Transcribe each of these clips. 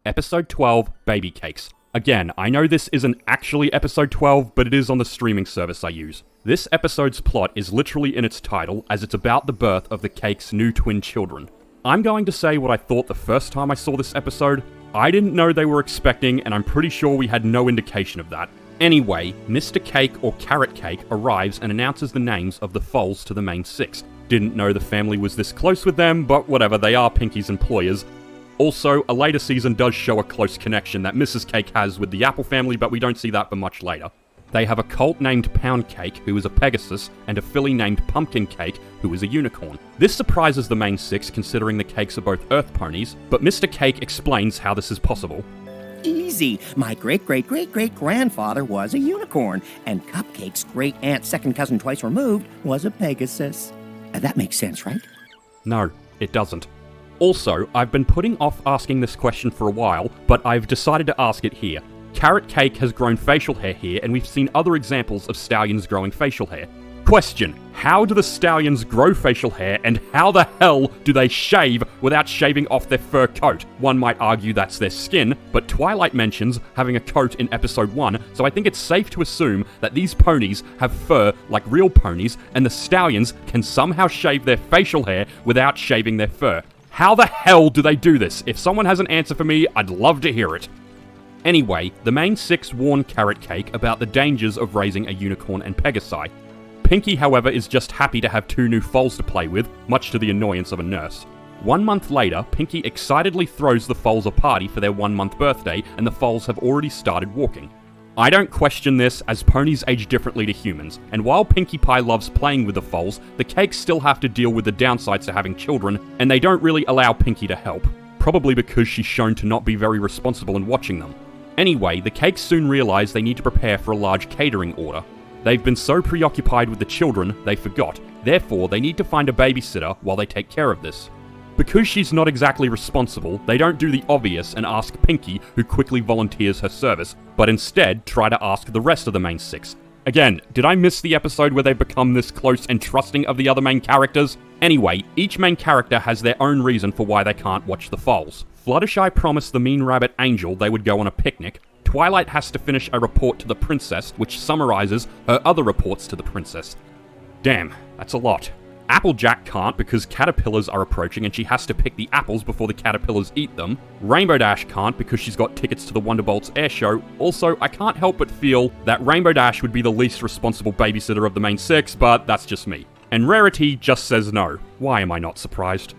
Episode 12, Baby Cakes. Again, I know this isn't actually episode 12, but it is on the streaming service I use. This episode's plot is literally in its title, as it's about the birth of the Cakes' new twin children. I'm going to say what I thought the first time I saw this episode. I didn't know they were expecting, and I'm pretty sure we had no indication of that. Anyway, Mr. Cake or Carrot Cake arrives and announces the names of the foals to the main six. Didn't know the family was this close with them, but whatever, they are Pinky's employers. Also, a later season does show a close connection that Mrs. Cake has with the Apple family, but we don't see that for much later. They have a colt named Pound Cake, who is a Pegasus, and a filly named Pumpkin Cake, who is a unicorn. This surprises the main six, considering the Cakes are both Earth ponies, but Mr. Cake explains how this is possible. Easy. My great-great-great-great-grandfather was a unicorn, and Cupcake's great-aunt's second cousin twice removed was a Pegasus. That makes sense, right? No, it doesn't. Also, I've been putting off asking this question for a while, but I've decided to ask it here. Carrot Cake has grown facial hair here, and we've seen other examples of stallions growing facial hair. Question: how do the stallions grow facial hair, and how the hell do they shave without shaving off their fur coat? One might argue that's their skin, but Twilight mentions having a coat in episode 1, so I think it's safe to assume that these ponies have fur like real ponies, and the stallions can somehow shave their facial hair without shaving their fur. How the hell do they do this? If someone has an answer for me, I'd love to hear it. Anyway, the main six warn Carrot Cake about the dangers of raising a unicorn and Pegasi. Pinky, however, is just happy to have two new foals to play with, much to the annoyance of a nurse. 1 month later, Pinky excitedly throws the foals a party for their 1-month birthday, and the foals have already started walking. I don't question this, as ponies age differently to humans, and while Pinkie Pie loves playing with the foals, the Cakes still have to deal with the downsides to having children, and they don't really allow Pinky to help. Probably because she's shown to not be very responsible in watching them. Anyway, the Cakes soon realize they need to prepare for a large catering order. They've been so preoccupied with the children, they forgot. Therefore, they need to find a babysitter while they take care of this. Because she's not exactly responsible, they don't do the obvious and ask Pinky, who quickly volunteers her service, but instead try to ask the rest of the main six. Again, did I miss the episode where they become this close and trusting of the other main characters? Anyway, each main character has their own reason for why they can't watch the foals. Fluttershy promised the mean rabbit Angel they would go on a picnic. Twilight has to finish a report to the princess, which summarizes her other reports to the princess. Damn, that's a lot. Applejack can't because caterpillars are approaching and she has to pick the apples before the caterpillars eat them. Rainbow Dash can't because she's got tickets to the Wonderbolts air show. Also, I can't help but feel that Rainbow Dash would be the least responsible babysitter of the main six, but that's just me. And Rarity just says no. Why am I not surprised?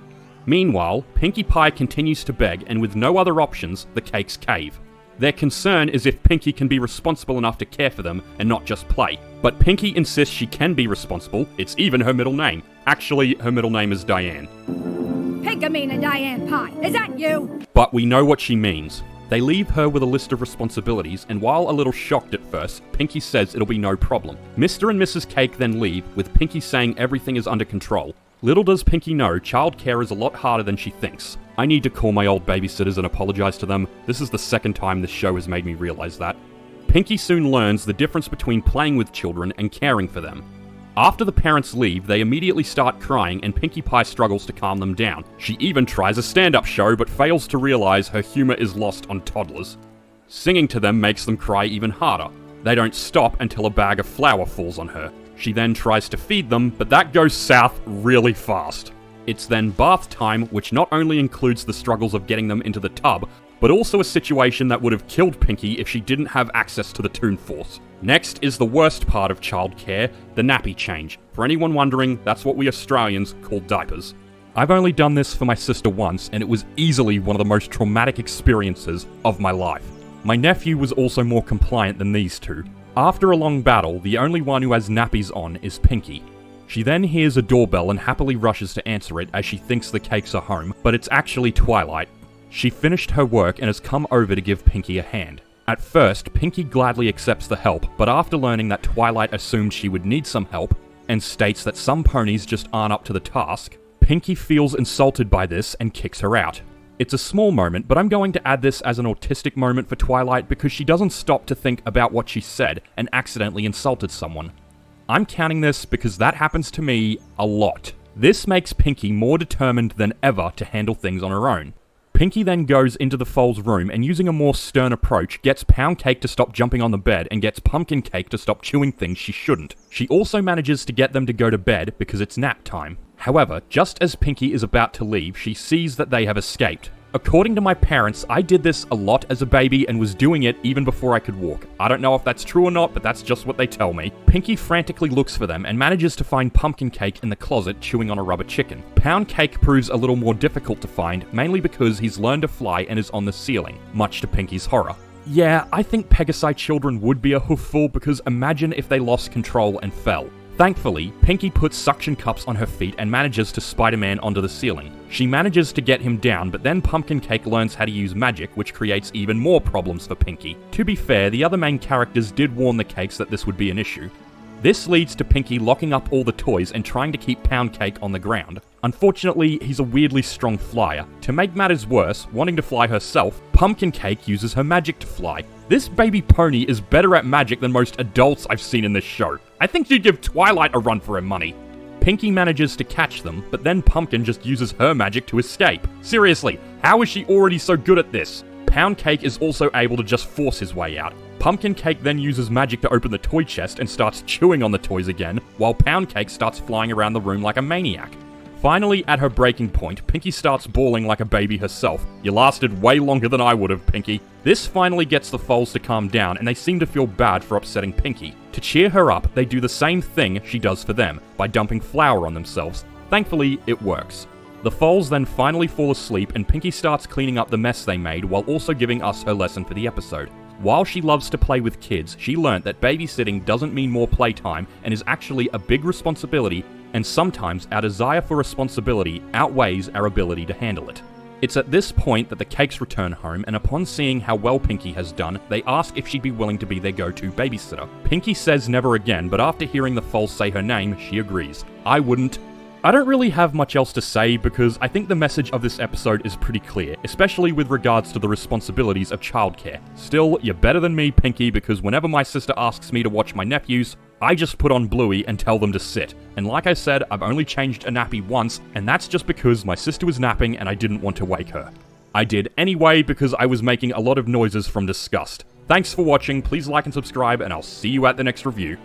Meanwhile, Pinkie Pie continues to beg, and with no other options, the Cakes cave. Their concern is if Pinky can be responsible enough to care for them and not just play. But Pinky insists she can be responsible. It's even her middle name. Actually, her middle name is Diane. Pinkamena Diane Pie, is that you? But we know what she means. They leave her with a list of responsibilities, and while a little shocked at first, Pinky says it'll be no problem. Mr. and Mrs. Cake then leave, with Pinky saying everything is under control. Little does Pinky know, childcare is a lot harder than she thinks. I need to call my old babysitters and apologize to them. This is the second time this show has made me realize that. Pinky soon learns the difference between playing with children and caring for them. After the parents leave, they immediately start crying and Pinkie Pie struggles to calm them down. She even tries a stand-up show but fails to realize her humor is lost on toddlers. Singing to them makes them cry even harder. They don't stop until a bag of flour falls on her. She then tries to feed them, but that goes south really fast. It's then bath time, which not only includes the struggles of getting them into the tub, but also a situation that would have killed Pinky if she didn't have access to the Toon Force. Next is the worst part of childcare, the nappy change. For anyone wondering, that's what we Australians call diapers. I've only done this for my sister once, and it was easily one of the most traumatic experiences of my life. My nephew was also more compliant than these two. After a long battle, the only one who has nappies on is Pinky. She then hears a doorbell and happily rushes to answer it as she thinks the Cakes are home, but it's actually Twilight. She finished her work and has come over to give Pinky a hand. At first, Pinky gladly accepts the help, but after learning that Twilight assumed she would need some help, and states that some ponies just aren't up to the task, Pinky feels insulted by this and kicks her out. It's a small moment, but I'm going to add this as an autistic moment for Twilight because she doesn't stop to think about what she said and accidentally insulted someone. I'm counting this because that happens to me a lot. This makes Pinky more determined than ever to handle things on her own. Pinky then goes into the foal's room and, using a more stern approach, gets Pound Cake to stop jumping on the bed and gets Pumpkin Cake to stop chewing things she shouldn't. She also manages to get them to go to bed because it's nap time. However, just as Pinky is about to leave, she sees that they have escaped. According to my parents, I did this a lot as a baby and was doing it even before I could walk. I don't know if that's true or not, but that's just what they tell me. Pinky frantically looks for them and manages to find Pumpkin Cake in the closet chewing on a rubber chicken. Pound Cake proves a little more difficult to find, mainly because he's learned to fly and is on the ceiling, much to Pinky's horror. Yeah, I think Pegasi children would be a hoofful because imagine if they lost control and fell. Thankfully, Pinky puts suction cups on her feet and manages to Spider-Man onto the ceiling. She manages to get him down, but then Pumpkin Cake learns how to use magic, which creates even more problems for Pinky. To be fair, the other main characters did warn the Cakes that this would be an issue. This leads to Pinky locking up all the toys and trying to keep Pound Cake on the ground. Unfortunately, he's a weirdly strong flyer. To make matters worse, wanting to fly herself, Pumpkin Cake uses her magic to fly. This baby pony is better at magic than most adults I've seen in this show. I think she'd give Twilight a run for her money. Pinky manages to catch them, but then Pumpkin just uses her magic to escape. Seriously, how is she already so good at this? Pound Cake is also able to just force his way out. Pumpkin Cake then uses magic to open the toy chest and starts chewing on the toys again, while Pound Cake starts flying around the room like a maniac. Finally, at her breaking point, Pinky starts bawling like a baby herself. You lasted way longer than I would have, Pinky. This finally gets the foals to calm down, and they seem to feel bad for upsetting Pinky. To cheer her up, they do the same thing she does for them, by dumping flour on themselves. Thankfully, it works. The foals then finally fall asleep, and Pinky starts cleaning up the mess they made while also giving us her lesson for the episode. While she loves to play with kids, she learnt that babysitting doesn't mean more playtime and is actually a big responsibility, and sometimes our desire for responsibility outweighs our ability to handle it. It's at this point that the Cakes return home, and upon seeing how well Pinky has done, they ask if she'd be willing to be their go-to babysitter. Pinky says never again, but after hearing the foals say her name, she agrees. I wouldn't. I don't really have much else to say because I think the message of this episode is pretty clear, especially with regards to the responsibilities of childcare. Still, you're better than me, Pinky, because whenever my sister asks me to watch my nephews, I just put on Bluey and tell them to sit. And like I said, I've only changed a nappy once, and that's just because my sister was napping and I didn't want to wake her. I did anyway because I was making a lot of noises from disgust. Thanks for watching, please like and subscribe, and I'll see you at the next review.